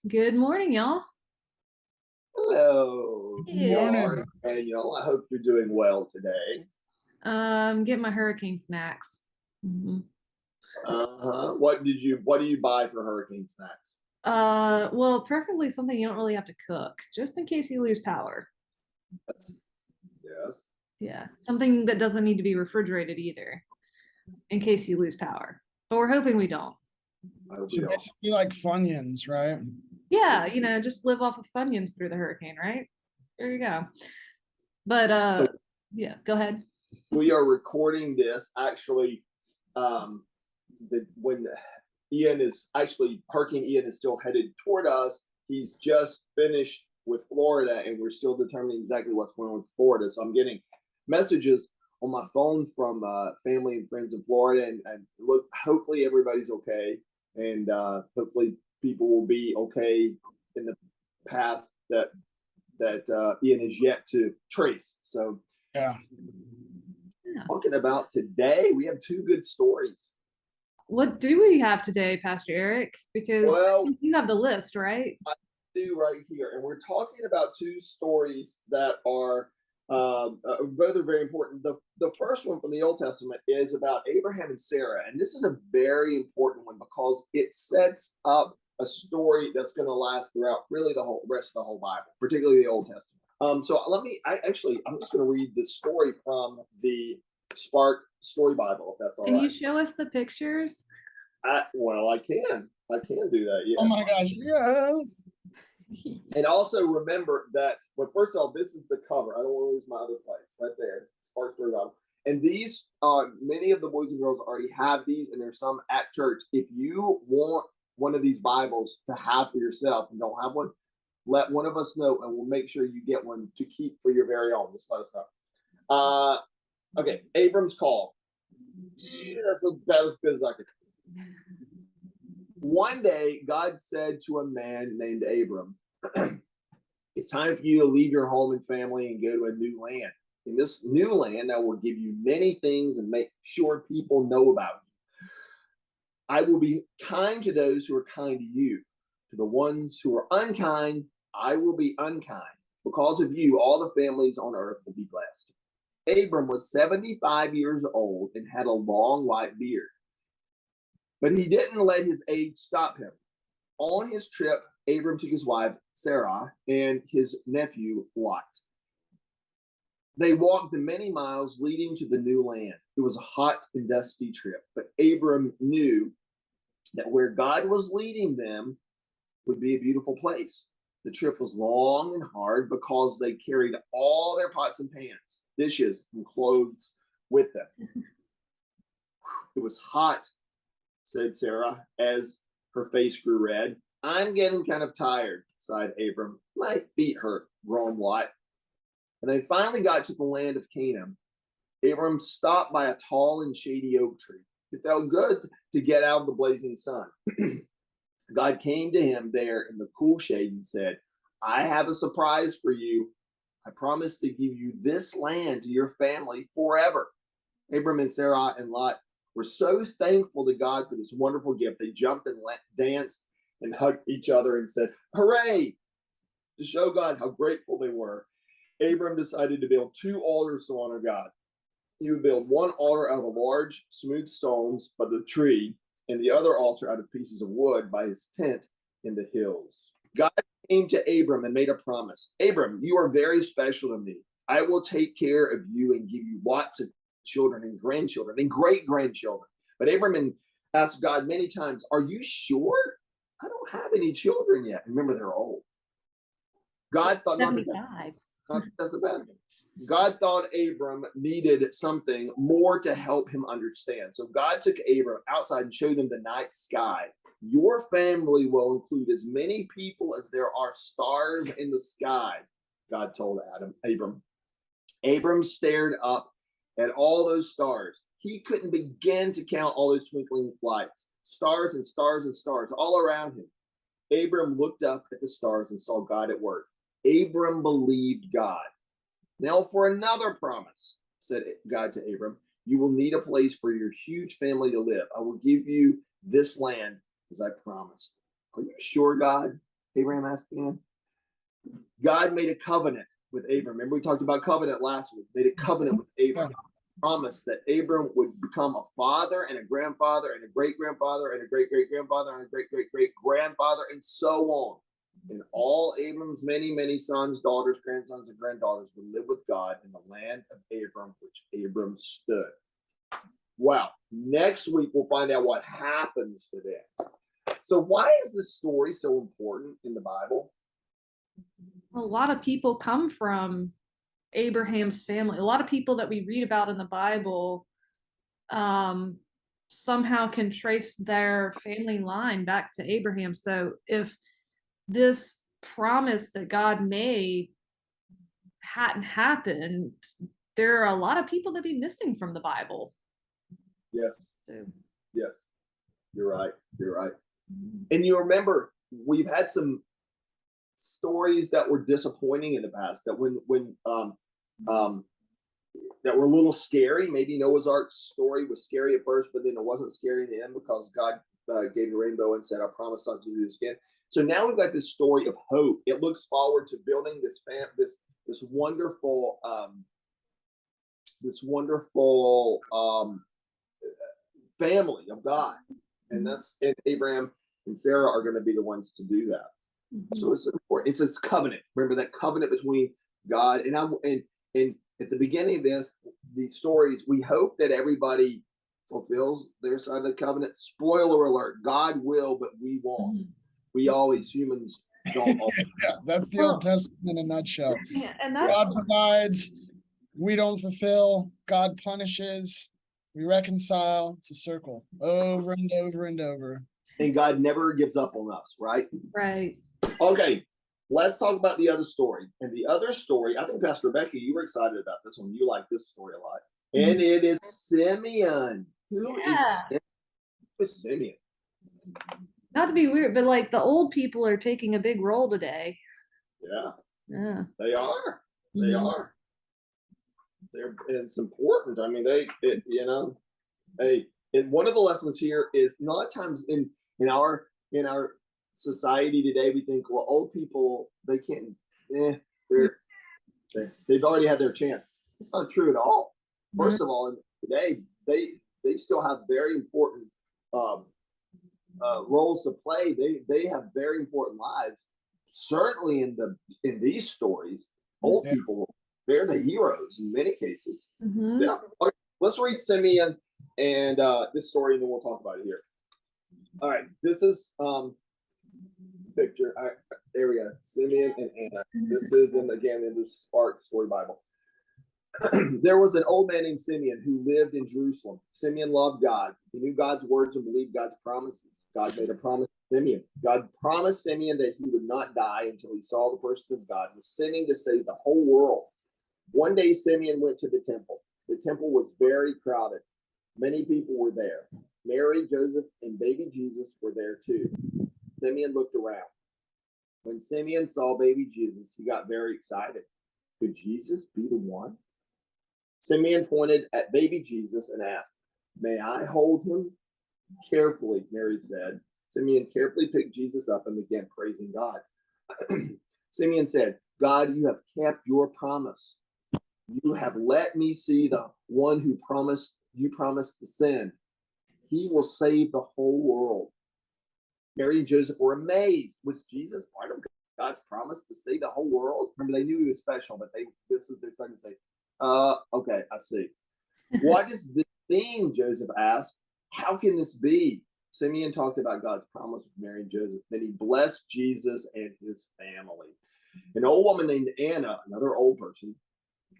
Good morning, y'all. Hello. Good Hey. How are morning. you, Daniel? I hope you're doing well today. Get my hurricane snacks. Mhm. What do you buy for hurricane snacks? Well, preferably something you don't really have to cook, just in case you lose power. That's, yes. Yeah, something that doesn't need to be refrigerated either, in case you lose power. But we're hoping we don't. I hope we So don't. basically like Funyuns, right? Yeah, just live off of Funyuns through the hurricane, right? There you go. But So yeah, go ahead. we are recording this actually when Hurricane Ian is still headed toward us. He's just finished with Florida and we're still determining exactly what's going on with Florida. So I'm getting messages on my phone from family and friends in Florida, and look, hopefully everybody's okay, and hopefully people will be okay in the path that Ian is yet to trace. So Yeah. talking about today, we have two good stories. What do we have today, Pastor Eric? Because Well, you have the list, right? I do right here, and we're talking about two stories that are both are very important. The first one from the Old Testament is about Abraham and Sarah, and this is a very important one because it sets up a story that's going to last throughout really the whole rest of the whole Bible, particularly the Old Testament. I'm just going to read this story from the Spark Story Bible, if that's all Can right. you show us the pictures? Well, I can. I can do that. Yes. Oh my gosh, yes. And also remember that, but first of all, this is the cover. I don't want to lose my other place right there. Spark Story Bible. And these, many of the boys and girls already have these, and there's some at church. If you want one of these Bibles to have for yourself and don't have one, let one of us know, and we'll make sure you get one to keep for your very own. Just let us know. Okay, Abram's call. Yeah, that's as good as I could. One day, God said to a man named Abram, it's time for you to leave your home and family and go to a new land. In this new land, I will give you many things and make sure people know about you. I will be kind to those who are kind to you. To the ones who are unkind, I will be unkind. Because of you, all the families on earth will be blessed. Abram was 75 years old and had a long white beard. But he didn't let his age stop him. On his trip, Abram took his wife, Sarah, and his nephew, Lot. They walked the many miles leading to the new land. It was a hot and dusty trip, but Abram knew that where God was leading them would be a beautiful place. The trip was long and hard because they carried all their pots and pans, dishes, and clothes with them. It was hot, said Sarah, as her face grew red. I'm getting kind of tired, sighed Abram. My feet hurt, groaned Lot. And they finally got to the land of Canaan. Abram stopped by a tall and shady oak tree. It felt good to get out of the blazing sun. God came to him there in the cool shade and said, I have a surprise for you. I promise to give you this land to your family forever. Abram and Sarah and Lot were so thankful to God for this wonderful gift. They jumped and danced and hugged each other and said, hooray! To show God how grateful they were, Abram decided to build two altars to honor God. He would build one altar out of large, smooth stones by the tree, and the other altar out of pieces of wood by his tent in the hills. God came to Abram and made a promise. Abram, you are very special to me. I will take care of you and give you lots of children and grandchildren and great-grandchildren. But Abram asked God many times, are you sure? I don't have any children yet. Remember, they're old. God thought, not that's a bad thing. God thought Abram needed something more to help him understand. So God took Abram outside and showed him the night sky. Your family will include as many people as there are stars in the sky, God told Abram. Abram stared up at all those stars. He couldn't begin to count all those twinkling lights, stars and stars and stars all around him. Abram looked up at the stars and saw God at work. Abram believed God. Now for another promise, said God to Abram, you will need a place for your huge family to live. I will give you this land as I promised. Are you sure, God? Abraham asked again. God made a covenant with Abram. Remember, we talked about covenant last week. Made a covenant with Abram. Promised that Abram would become a father and a grandfather and a great-grandfather and a great-great-grandfather and a great-great-great-grandfather and so on. And all Abram's many, many sons, daughters, grandsons, and granddaughters would live with God in the land of Abram, which Abram stood. Wow. Next week, we'll find out what happens to them. So why is this story so important in the Bible? A lot of people come from Abraham's family. A lot of people that we read about in the Bible somehow can trace their family line back to Abraham. So if this promise that God made hadn't happened, there are a lot of people that be missing from the Bible. Yes. So. Yes. You're right. You're right. And you remember, we've had some stories that were disappointing in the past, that that were a little scary. Maybe Noah's Ark story was scary at first, but then it wasn't scary in the end because God gave the rainbow and said, I promise not to do this again. So now we've got this story of hope. It looks forward to building this wonderful family of God. And Abraham and Sarah are going to be the ones to do that. Mm-hmm. So it's important. It's this covenant. Remember that covenant between God and at the beginning of these stories, we hope that everybody fulfills their side of the covenant. Spoiler alert: God will, but we won't. Mm-hmm. We always, humans, don't. Yeah, that's the Old Testament in a nutshell. Yeah, and that's God provides, we don't fulfill. God punishes, we reconcile. It's a circle over and over and over. And God never gives up on us, right? Right. Okay, let's talk about the other story. And the other story, I think, Pastor Becky, you were excited about this one. You like this story a lot. And it is Simeon. Who is Simeon? Not to be weird, but like the old people are taking a big role today. Yeah. They are. They are. It's important. I mean, and one of the lessons here is, a lot of times in our society today, we think, well, old people, they can't, they've already had their chance. It's not true at all. First of all, today they still have very important roles to play. They have very important lives. Certainly in these stories, old people, they're the heroes in many cases. Mm-hmm. Yeah. Okay, let's read Simeon and this story, and then we'll talk about it here. All right, this is picture. All right, there we go. Simeon and Anna. This is in the Spark Story Bible. There was an old man named Simeon who lived in Jerusalem. Simeon loved God. He knew God's words and believed God's promises. God made a promise to Simeon. God promised Simeon that he would not die until he saw the person of God was sending to save the whole world. One day, Simeon went to the temple. The temple was very crowded. Many people were there. Mary, Joseph, and baby Jesus were there too. Simeon looked around. When Simeon saw baby Jesus, he got very excited. Could Jesus be the one? Simeon pointed at baby Jesus and asked, "May I hold him?" Carefully, Mary said. Simeon carefully picked Jesus up and began praising God. Simeon said, "God, you have kept your promise. You have let me see the one who you promised to send. He will save the whole world." Mary and Joseph were amazed. Was Jesus part of God's promise to save the whole world? Remember, they knew he was special, but this is their starting to say, okay, I see. What does this mean? Joseph asked. How can this be? Simeon talked about God's promise with Mary and Joseph. Then he blessed Jesus and his family. An old woman named Anna, another old person,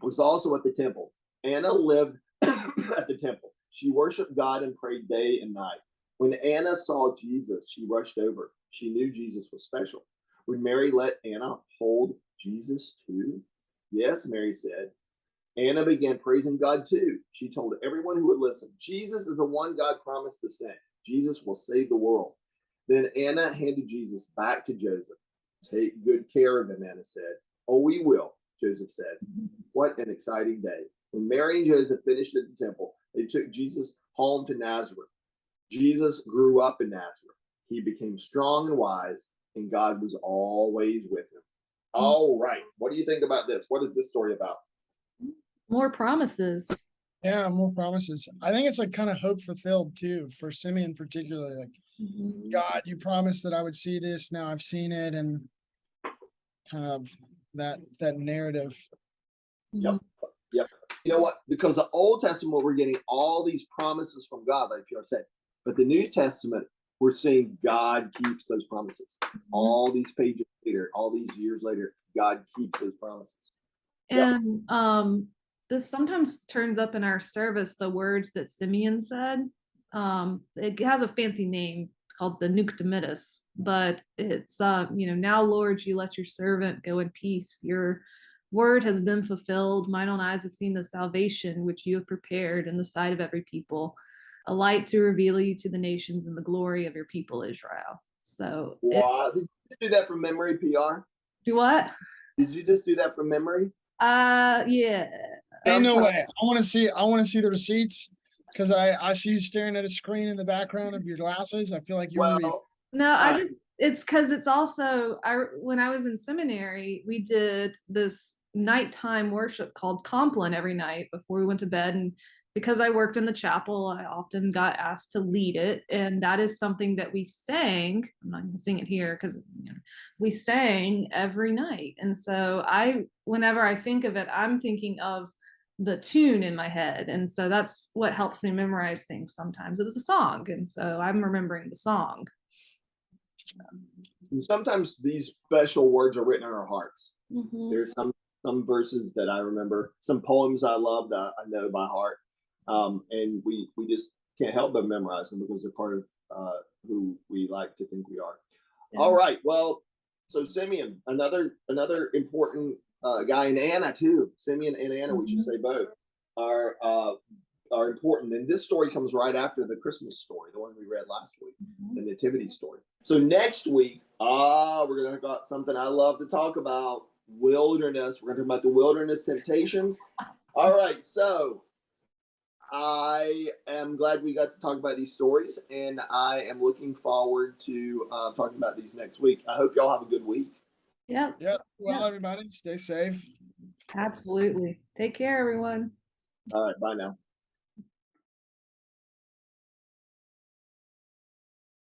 was also at the temple. Anna lived at the temple. She worshiped God and prayed day and night. When Anna saw Jesus, she rushed over. She knew Jesus was special. Would Mary let Anna hold Jesus too? Yes, Mary said. Anna began praising God too. She told everyone who would listen, Jesus is the one God promised to send. Jesus will save the world. Then Anna handed Jesus back to Joseph. Take good care of him, Anna said. Oh, we will, Joseph said. What an exciting day. When Mary and Joseph finished at the temple, they took Jesus home to Nazareth. Jesus grew up in Nazareth. He became strong and wise. and God was always with him. All right. What do you think about this? What is this story about? More promises. Yeah, more promises. I think it's like kind of hope fulfilled too for Simeon particularly. Like, Mhm. God, you promised that I would see this. Now I've seen it, and kind of that narrative. Yep. Mhm. Yep. You know what? Because the Old Testament, we're getting all these promises from God, like Pierre said. But the New Testament, we're seeing God keeps those promises. All these pages later, all these years later, God keeps those promises. And this sometimes turns up in our service, the words that Simeon said. It has a fancy name called the Nukdimitis, but it's now Lord, you let your servant go in peace. Your word has been fulfilled. Mine own eyes have seen the salvation which you have prepared in the sight of every people, a light to reveal you to the nations and the glory of your people Israel. So Wow. Did you just do that from memory, PR? do what? Did you just do that from memory? Yeah. Ain't no Sometimes- way. I want to see the receipts because I see you staring at a screen in the background of your glasses. I feel like you were reading. Well, No, I Right. just it's because it's also when I was in seminary, we did this nighttime worship called Compline every night before we went to bed. And because I worked in the chapel, I often got asked to lead it. And that is something that we sang. I'm not gonna sing it here because we sang every night. And so whenever I think of it, I'm thinking of the tune in my head. And so that's what helps me memorize things sometimes. It's a song. And so I'm remembering the song. and sometimes these special words are written in our hearts. Mhm. There's some verses that I remember, some poems I love that I know by heart, and we just can't help but memorize them because they're part of who we like to think we are. Yeah. All right, well, so Simeon, another important guy, and Anna too. Simeon and Anna, we should say both, are important. And this story comes right after the Christmas story, the one we read last week, the Nativity story. So next week, we're gonna talk about something I love to talk about: wilderness. We're gonna talk about the wilderness temptations. All right, so I am glad we got to talk about these stories, and I am looking forward to talking about these next week. I hope y'all have a good week. Yep. Yep. Well, Yeah. everybody, stay safe. Absolutely. Take care, everyone. All right, bye now.